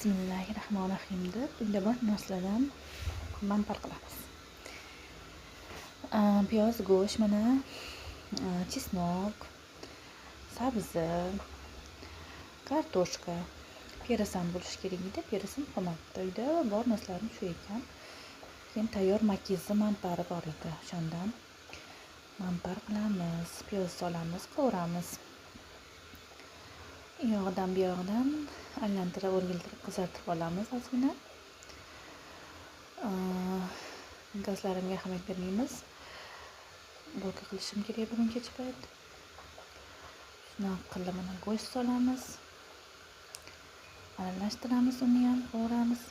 Bismillahirrahmanirrahim deb uyda bor narsalardan manpar qilamiz. Piyoz, go'sht, mana chesnok, sabzi, kartoshka, perasan bo'lishi kerak edi. Perasim qolmabdi. Uyda bor narsalarimiz shu ekan. Keyin tayyor makizli manpari bor edi. O'shandan manpar qilamiz. Piyoz solamiz, qovuramiz. Yog'dan bu yog'dan aylantirib, o'rgiltirib, qizartirib olamiz ozgina. Gazlarimga ahamiyat bermaymiz. Bolka qilishim kerak bugun kech payt. Shunaqa qilib mana go'sht solamiz. Aralashtiramiz, uni ham qovuramiz.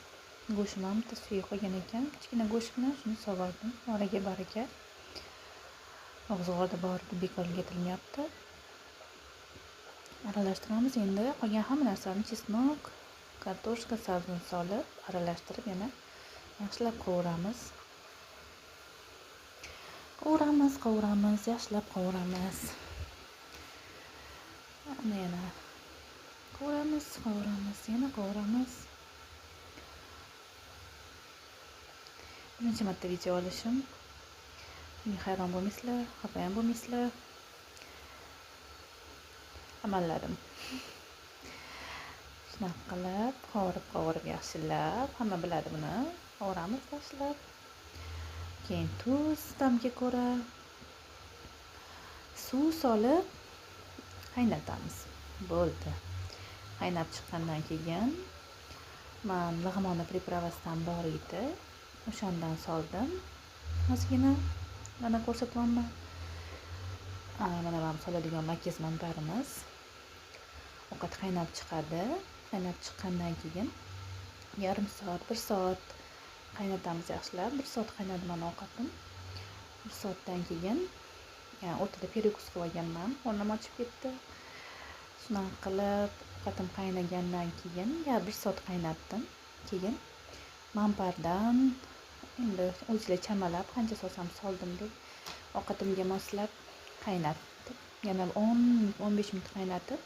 Go'shtim ham bitta suya qolgan ekan. Kichkina go'sht bilan shuni sovordim. Oraga baraka. Og'zig'orda bor bekorga ketilmayapti. Aralashtiramiz. Endi qolgan hamma narsani chesnok, kartoshka, sabzini solib, aralashtirib yana yaxshilab qovuramiz. Qovuramiz, yaxshilab qovuramiz. Yana qovuramiz, yana qovuramiz. Birinchi marta video olishim. Menga hayron bo'lmaysizlar, xafa ham bo'lmaysizlar. Amalladim. Shunaqa qilib, qovurib yaxshilab, hamma biladi buni. Qovuramiz yaxshilab. Keyin tuz ta'mga ko'ra suv solib qaynatamiz. Bo'ldi. Qaynab chiqqandan keyin men lag'moni pripravasidan bor edi. O'shandan soldim. Ozgina mana ko'rsatyapman. Mana men soladigan makiz manparimiz. Ovqat qaynab chiqadi. Qaynab chiqqandan keyin yarim soat, 1 soat qaynatamiz yaxshilab. 1 soat qaynadi mana ovqatim. 1 soatdan keyin o'rtada perikus qilib olganman. O'rnim ochib ketdi. Shunaqa qilib ovqatim qaynagandan keyin 1 soat qaynatdim. Keyin manpardan endi o'zingizlar chamalab qancha solsam soldim deb ovqatimga moslab qaynatdim. Yana 10-15 minut qaynatib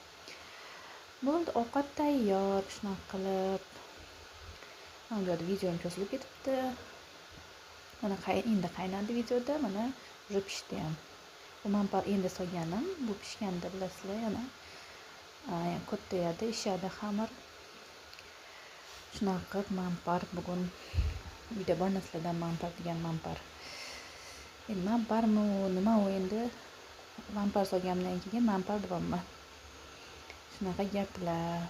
bo'ldi, ovqat tayyor. Shunaqa qilib mana bu yerda videom cho'zilib ketibdi. Mana endi qaynadi videoda, mana уже pishdi ham. Bu manpar endi solganim, bu pishganda bilasizlar yana ko'ttayadi, ishadi xamir. Shunaqa qilib manpar bugun uyda bor narsalardan manpar degan manpar. Endi manparmi, nima u endi? Manpar solgandan keyin manpar deyapman. Shunaqa gaplar.